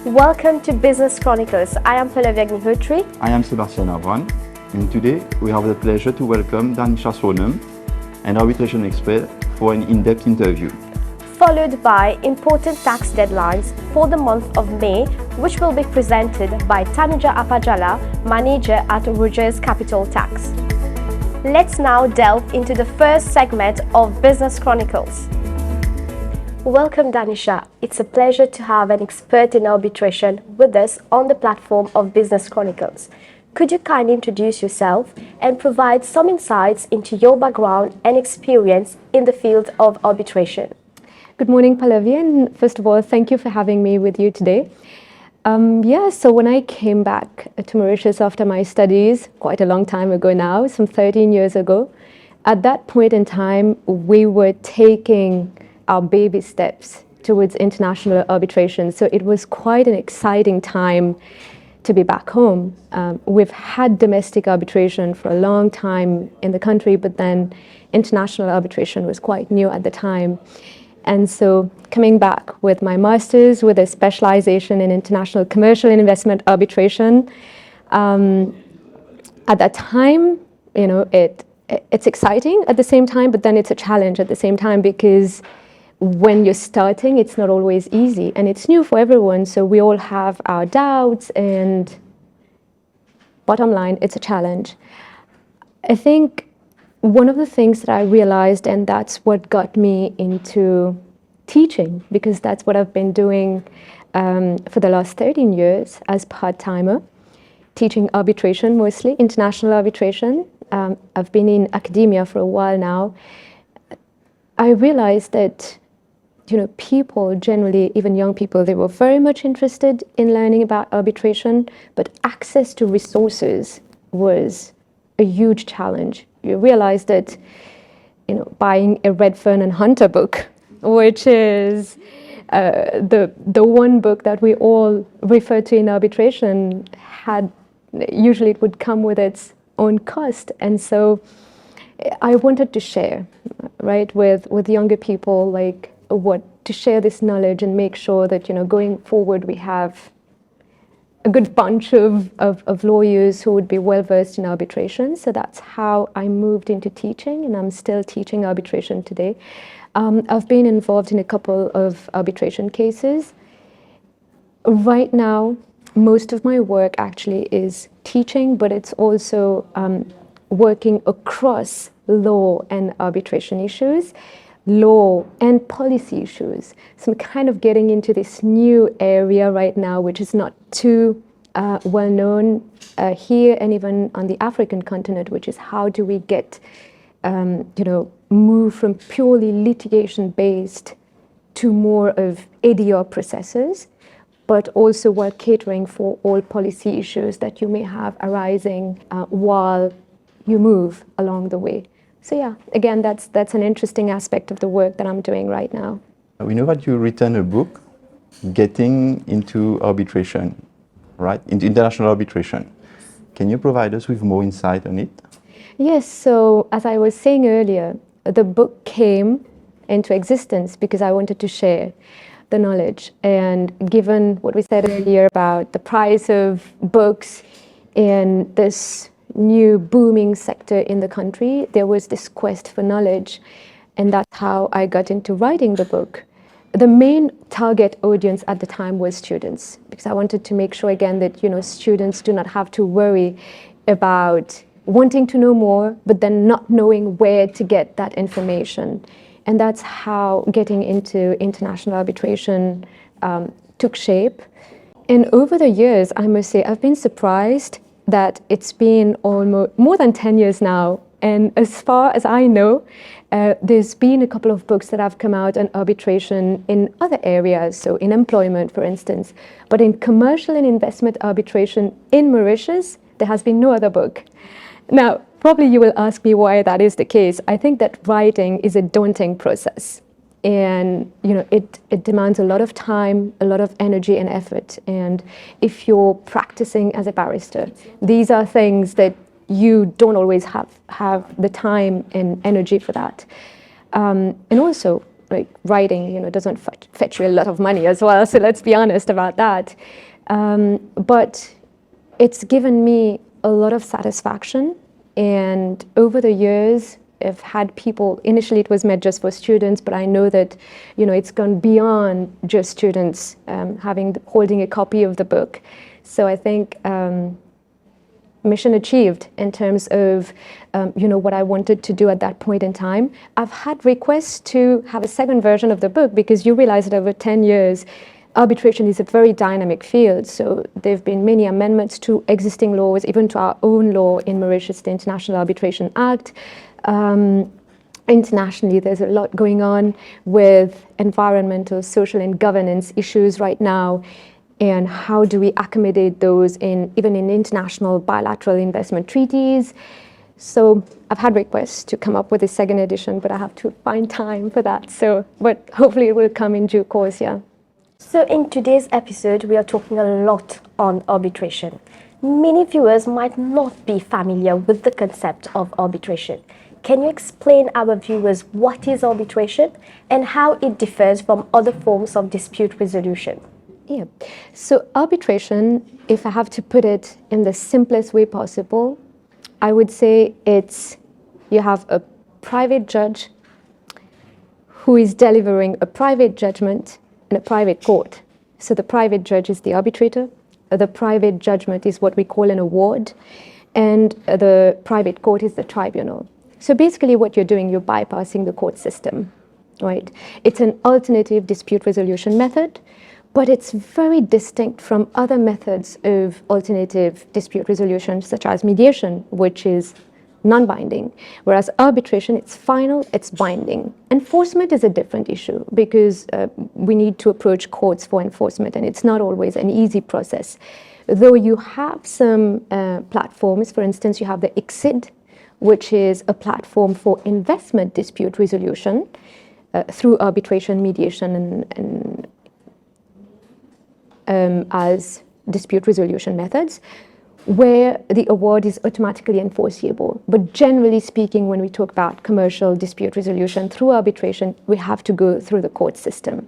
Welcome to Business Chronicles. I am Pallavi Agnihotri. I am Sebastien, and today we have the pleasure to welcome Danisha Sornum, an arbitration expert, for an in-depth interview. Followed by important tax deadlines for the month of May, which will be presented by Tanuja Appajala, manager at Rogers Capital Tax. Let's now delve into the first segment of Business Chronicles. Welcome, Danisha. It's a pleasure to have an expert in arbitration with us on the platform of Business Chronicles. Could you kindly introduce yourself and provide some insights into your background and experience in the field of arbitration? Good morning, Pallavi, and first of all, thank you for having me with you today. So when I came back to Mauritius after my studies, quite a long time ago now, some 13 years ago, at that point in time, we were taking our baby steps towards international arbitration. So it was quite an exciting time to be back home. We've had domestic arbitration for a long time in the country, but then international arbitration was quite new at the time. And so coming back with my master's with a specialization in international commercial and investment arbitration, at that time, it's exciting at the same time, but then it's a challenge at the same time, because when you're starting, it's not always easy and it's new for everyone. So we all have our doubts, and bottom line, it's a challenge. I think one of the things that I realized, and that's what got me into teaching, because that's what I've been doing for the last 13 years as part-timer, teaching arbitration, mostly international arbitration. I've been in academia for a while now. I realized that people generally, even young people, they were very much interested in learning about arbitration, but access to resources was a huge challenge. You realize that, buying a Redfern and Hunter book, which is the one book that we all refer to in arbitration, usually it would come with its own cost. And so I wanted to share, right, with younger people, to share this knowledge and make sure that, going forward, we have a good bunch of lawyers who would be well versed in arbitration. So that's how I moved into teaching, and I'm still teaching arbitration today. I've been involved in a couple of arbitration cases. Right now, most of my work actually is teaching, but it's also working across law and arbitration issues, law and policy issues. So I'm kind of getting into this new area right now, which is not too well known here and even on the African continent, which is how do we get, move from purely litigation-based to more of ADR processes, but also while catering for all policy issues that you may have arising while you move along the way. So yeah, again, that's an interesting aspect of the work that I'm doing right now. We know that you written a book, Getting into Arbitration, right? Into international arbitration. Can you provide us with more insight on it? Yes, so as I was saying earlier, the book came into existence because I wanted to share the knowledge. And given what we said earlier about the price of books in this new booming sector in the country, there was this quest for knowledge, and that's how I got into writing the book. The main target audience at the time was students, because I wanted to make sure again that students do not have to worry about wanting to know more but then not knowing where to get that information. And that's how getting into international arbitration took shape. And over the years, I must say, I've been surprised that it's been almost more than 10 years now. And as far as I know, there's been a couple of books that have come out on arbitration in other areas, so in employment, for instance. But in commercial and investment arbitration in Mauritius, there has been no other book. Now, probably you will ask me why that is the case. I think that writing is a daunting process. And it demands a lot of time, a lot of energy and effort. And if you're practicing as a barrister, these are things that you don't always have the time and energy for that. And also, like writing, doesn't fetch you a lot of money as well. So let's be honest about that. But it's given me a lot of satisfaction. And over the years, I've had people, initially it was meant just for students, but I know that, it's gone beyond just students holding a copy of the book. So I think mission achieved in terms of, what I wanted to do at that point in time. I've had requests to have a second version of the book because you realize that over 10 years, arbitration is a very dynamic field. So there have been many amendments to existing laws, even to our own law in Mauritius, the International Arbitration Act. Internationally, there's a lot going on with environmental, social, and governance issues right now. And how do we accommodate those even in international bilateral investment treaties? So I've had requests to come up with a second edition, but I have to find time for that. But hopefully it will come in due course, yeah. So in today's episode, we are talking a lot on arbitration. Many viewers might not be familiar with the concept of arbitration. Can you explain our viewers what is arbitration and how it differs from other forms of dispute resolution? Yeah. So arbitration, if I have to put it in the simplest way possible, I would say you have a private judge who is delivering a private judgment in a private court. So the private judge is the arbitrator. The private judgment is what we call an award, and the private court is the tribunal. So basically what you're doing, you're bypassing the court system, right? It's an alternative dispute resolution method, but it's very distinct from other methods of alternative dispute resolution, such as mediation, which is non-binding, whereas arbitration, it's final, it's binding. Enforcement is a different issue because we need to approach courts for enforcement, and it's not always an easy process. Though you have some platforms, for instance, you have the ICSID, which is a platform for investment dispute resolution through arbitration, mediation, and as dispute resolution methods, where the award is automatically enforceable. But generally speaking, when we talk about commercial dispute resolution through arbitration, we have to go through the court system.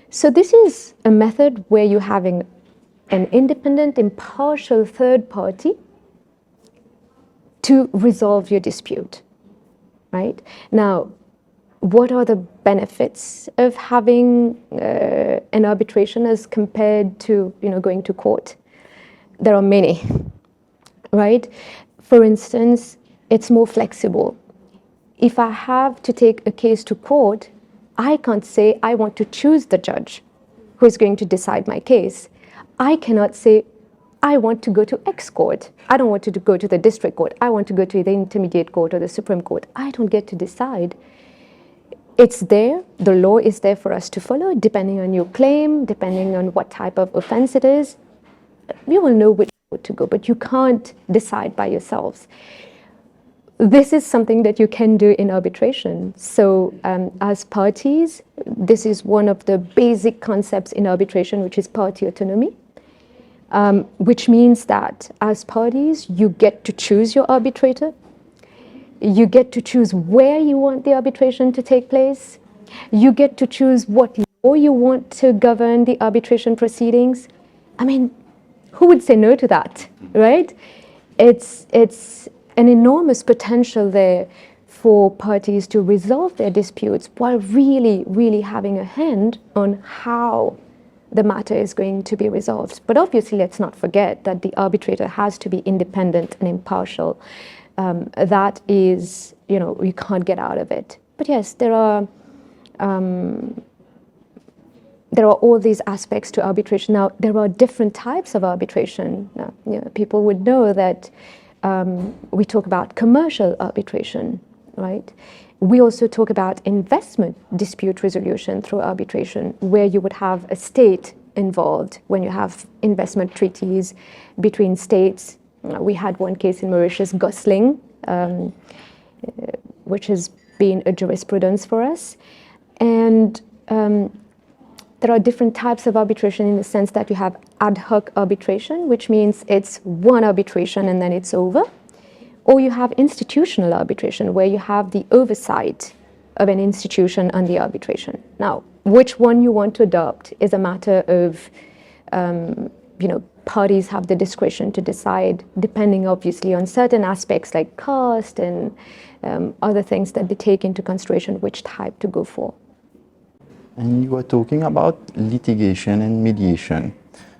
So this is a method where you're having an independent, impartial third party to resolve your dispute, right? Now, what are the benefits of having an arbitration as compared to, going to court? There are many, right? For instance, it's more flexible. If I have to take a case to court, I can't say I want to choose the judge who is going to decide my case. I cannot say I want to go to X court. I don't want to go to the district court. I want to go to the intermediate court or the Supreme Court. I don't get to decide. It's there. The law is there for us to follow, depending on your claim, depending on what type of offense it is. You will know which court to go, but you can't decide by yourselves. This is something that you can do in arbitration. So as parties, this is one of the basic concepts in arbitration, which is party autonomy. Which means that as parties, you get to choose your arbitrator. You get to choose where you want the arbitration to take place. You get to choose what law you want to govern the arbitration proceedings. I mean, who would say no to that, right? It's an enormous potential there for parties to resolve their disputes while really, really having a hand on how the matter is going to be resolved. But obviously, let's not forget that the arbitrator has to be independent and impartial. That is, you can't get out of it. But yes, there are all these aspects to arbitration. Now, there are different types of arbitration. Now, people would know that we talk about commercial arbitration, right? We also talk about investment dispute resolution through arbitration, where you would have a state involved when you have investment treaties between states. We had one case in Mauritius, Gosling, which has been a jurisprudence for us. And there are different types of arbitration in the sense that you have ad hoc arbitration, which means it's one arbitration and then it's over. Or you have institutional arbitration, where you have the oversight of an institution on the arbitration. Now, which one you want to adopt is a matter of, parties have the discretion to decide, depending obviously on certain aspects like cost and other things that they take into consideration which type to go for. And you were talking about litigation and mediation.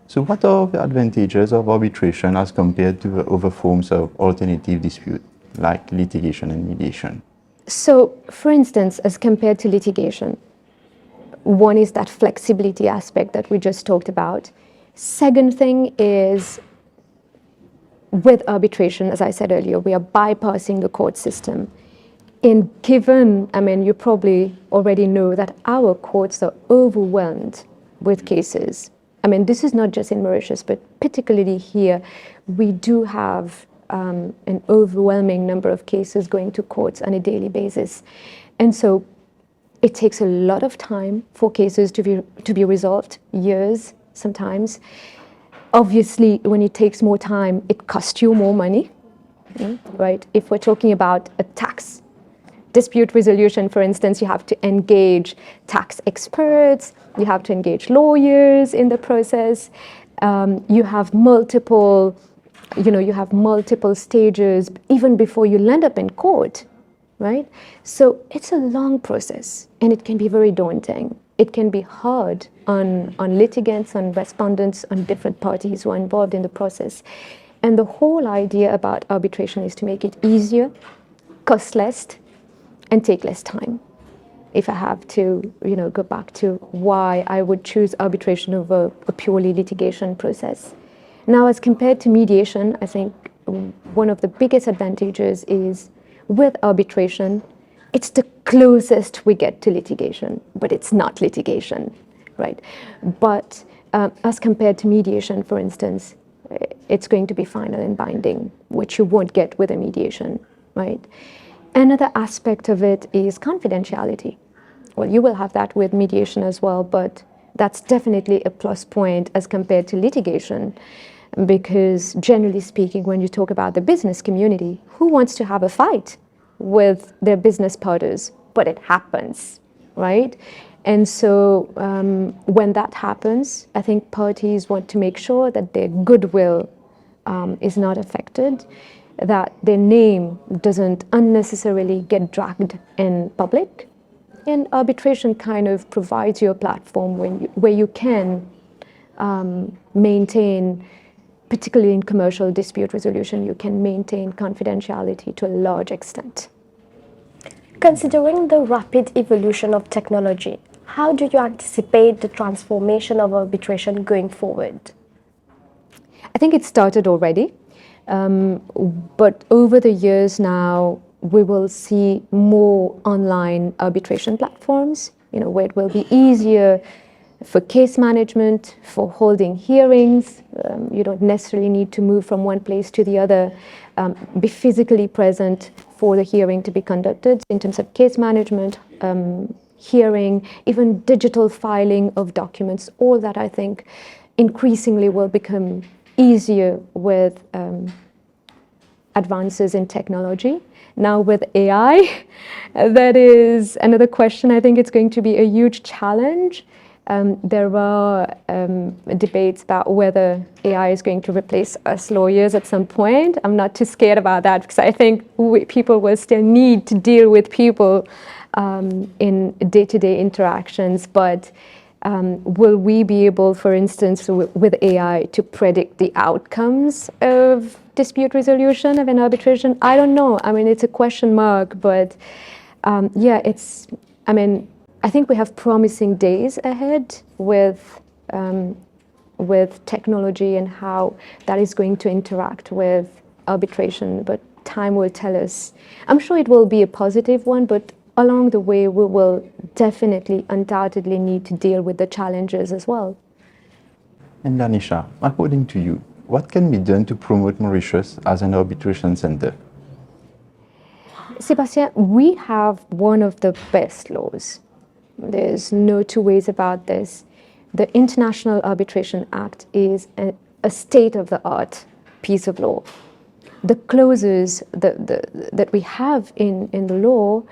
So what are the advantages of arbitration as compared to other forms of alternative dispute, like litigation and mediation? So, for instance, as compared to litigation, one is that flexibility aspect that we just talked about. Second thing is, with arbitration, as I said earlier, we are bypassing the court system. And given, you probably already know that our courts are overwhelmed with cases. This is not just in Mauritius, but particularly here, we do have an overwhelming number of cases going to courts on a daily basis. And so it takes a lot of time for cases to be resolved, years sometimes. Obviously, when it takes more time, it costs you more money, right? If we're talking about a tax dispute resolution, for instance, you have to engage tax experts, you have to engage lawyers in the process. You have multiple stages even before you land up in court, right? So it's a long process, and it can be very daunting. It can be hard on litigants, on respondents, on different parties who are involved in the process. And the whole idea about arbitration is to make it easier, cost less, and take less time. If I have to, go back to why I would choose arbitration over a purely litigation process. Now, as compared to mediation, I think one of the biggest advantages is with arbitration, it's the closest we get to litigation, but it's not litigation, right? But as compared to mediation, for instance, it's going to be final and binding, which you won't get with a mediation, right? Another aspect of it is confidentiality. Well, you will have that with mediation as well, but that's definitely a plus point as compared to litigation, because generally speaking, when you talk about the business community, who wants to have a fight with their business partners? But it happens, right? And so when that happens, I think parties want to make sure that their goodwill is not affected, that their name doesn't unnecessarily get dragged in public. And arbitration kind of provides you a platform where you can maintain, particularly in commercial dispute resolution, you can maintain confidentiality to a large extent. Considering the rapid evolution of technology, how do you anticipate the transformation of arbitration going forward? I think it started already, but over the years now, we will see more online arbitration platforms, where it will be easier for case management, for holding hearings. You don't necessarily need to move from one place to the other, be physically present for the hearing to be conducted in terms of case management, hearing, even digital filing of documents. All that, I think, increasingly will become easier with advances in technology. Now with AI, that is another question. I think it's going to be a huge challenge. There are debates about whether AI is going to replace us lawyers at some point. I'm not too scared about that, because I think people will still need to deal with people in day-to-day interactions. But will we be able, for instance, with AI, to predict the outcomes of dispute resolution of an arbitration? I don't know. It's a question mark, but I think we have promising days ahead with technology and how that is going to interact with arbitration, but time will tell us. I'm sure it will be a positive one, but along the way, we will definitely, undoubtedly need to deal with the challenges as well. And Danisha, according to you, what can be done to promote Mauritius as an arbitration center? Sebastien, we have one of the best laws. There's no two ways about this. The International Arbitration Act is a state-of-the-art piece of law. The clauses that we have in the law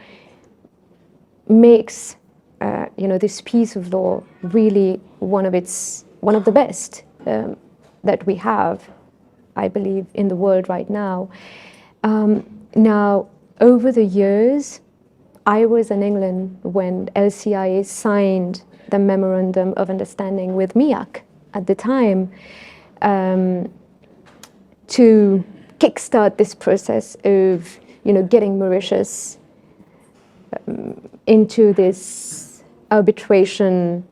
makes this piece of law really one of the best that we have, I believe, in the world right now. Now, over the years, I was in England when LCIA signed the Memorandum of Understanding with MIAC at the time to kickstart this process of getting Mauritius into this arbitration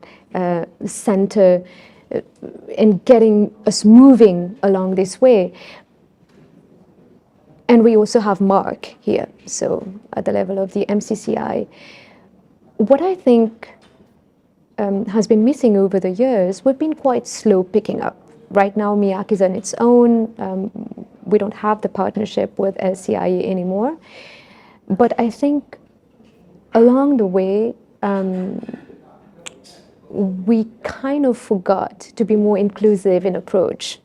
center and getting us moving along this way. And we also have Mark here, so at the level of the MCCI. What I think has been missing over the years, we've been quite slow picking up. Right now, MIAC is on its own. We don't have the partnership with LCIA anymore. But I think along the way, we kind of forgot to be more inclusive in approach.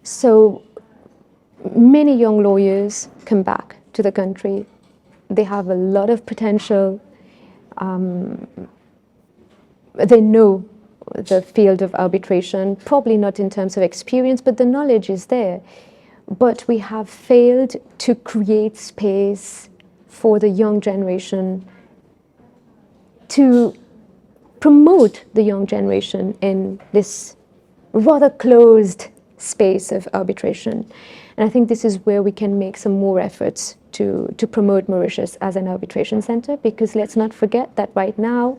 So many young lawyers come back to the country. They have a lot of potential. They know the field of arbitration, probably not in terms of experience, but the knowledge is there. But we have failed to create space for the young generation, to promote the young generation in this rather closed space of arbitration. And I think this is where we can make some more efforts to promote Mauritius as an arbitration center, because let's not forget that right now,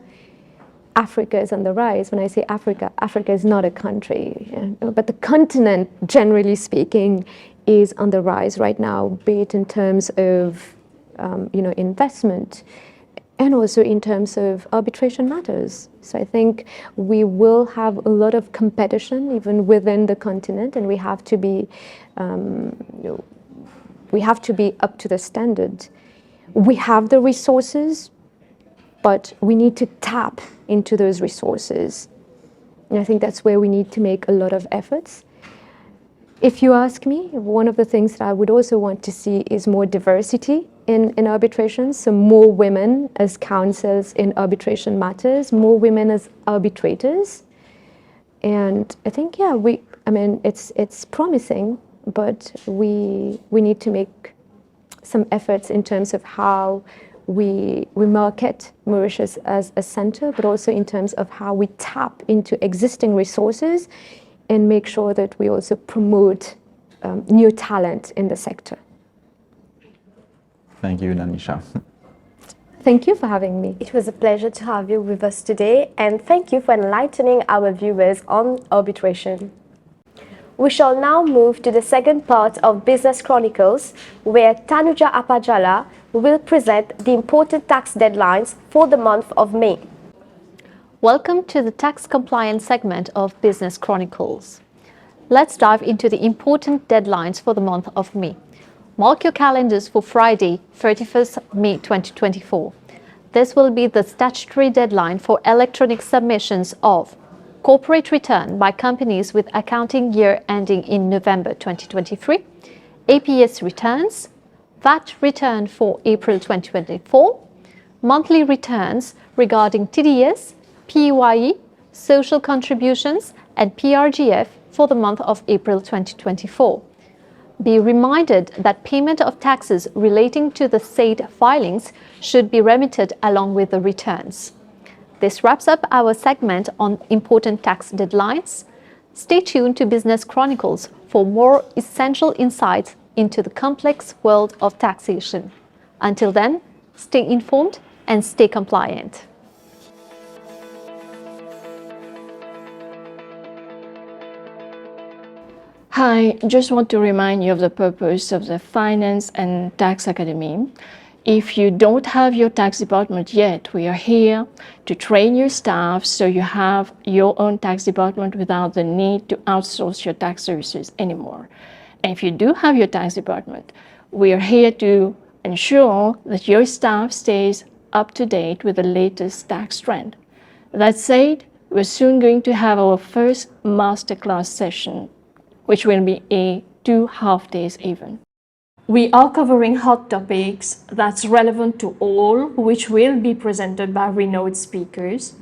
Africa is on the rise. When I say Africa, Africa is not a country, but the continent, generally speaking, is on the rise right now, be it in terms of investment and also in terms of arbitration matters. So I think we will have a lot of competition even within the continent, and we have to be up to the standard. We have the resources, but we need to tap into those resources. And I think that's where we need to make a lot of efforts. If you ask me, one of the things that I would also want to see is more diversity in arbitration, so more women as counsels in arbitration matters, more women as arbitrators. And I think, it's promising, but we need to make some efforts in terms of how we market Mauritius as a center, but also in terms of how we tap into existing resources and make sure that we also promote new talent in the sector. Thank you, Danisha. Thank you for having me. It was a pleasure to have you with us today, and thank you for enlightening our viewers on arbitration. We shall now move to the second part of Business Chronicles, where Tanuja Appajala will present the important tax deadlines for the month of May. Welcome to the tax compliance segment of Business Chronicles. Let's dive into the important deadlines for the month of May. Mark your calendars for Friday, 31st May 2024. This will be the statutory deadline for electronic submissions of corporate return by companies with accounting year ending in November 2023, APS returns, VAT return for April 2024, monthly returns regarding TDS, PAYE, social contributions, and PRGF for the month of April 2024. Be reminded that payment of taxes relating to the said filings should be remitted along with the returns. This wraps up our segment on important tax deadlines. Stay tuned to Business Chronicles for more essential insights into the complex world of taxation. Until then, stay informed and stay compliant. Hi, just want to remind you of the purpose of the Finance and Tax Academy. If you don't have your tax department yet, we are here to train your staff so you have your own tax department without the need to outsource your tax services anymore. And if you do have your tax department, we are here to ensure that your staff stays up to date with the latest tax trend. That said, we're soon going to have our first masterclass session, which will be a 2 half-days event. We are covering hot topics that's relevant to all, which will be presented by renowned speakers.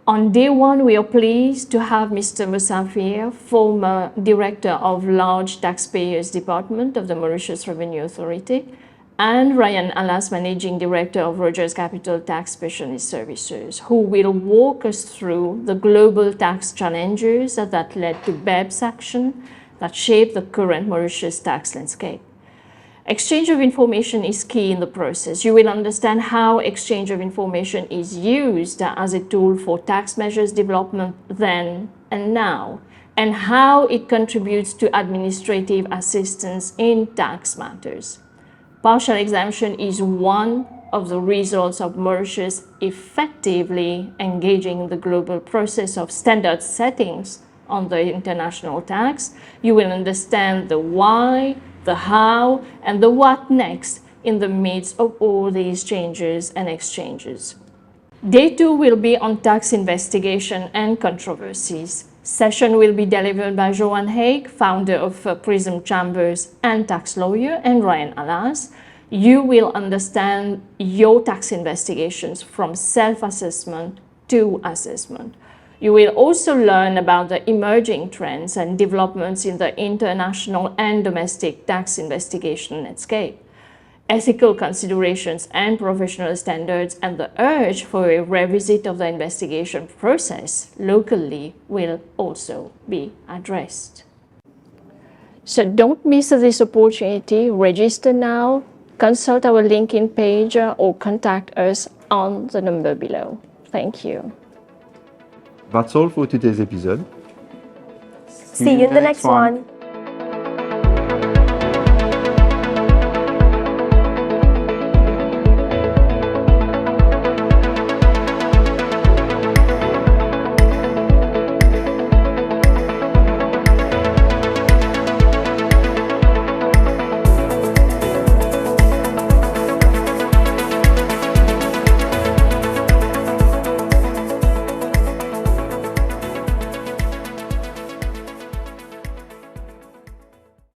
On day one, we are pleased to have Mr. Musafir, former Director of Large Taxpayers Department of the Mauritius Revenue Authority, and Ryan Alas, Managing Director of Rogers Capital Tax Specialist Services, who will walk us through the global tax challenges that led to BEPS action that shaped the current Mauritius tax landscape. Exchange of information is key in the process. You will understand how exchange of information is used as a tool for tax measures development then and now, and how it contributes to administrative assistance in tax matters. Partial exemption is one of the results of Mauritius effectively engaging in the global process of standard settings on the international tax. You will understand the why, the how, and the what next in the midst of all these changes and exchanges. Day 2 will be on tax investigation and controversies. Session will be delivered by Joanne Haig, founder of Prism Chambers and tax lawyer, and Ryan Alas. You will understand your tax investigations from self-assessment to assessment. You will also learn about the emerging trends and developments in the international and domestic tax investigation landscape, ethical considerations and professional standards, and the urge for a revisit of the investigation process locally will also be addressed. So don't miss this opportunity. Register now, consult our LinkedIn page, or contact us on the number below. Thank you. That's all for today's episode. See you in the next one.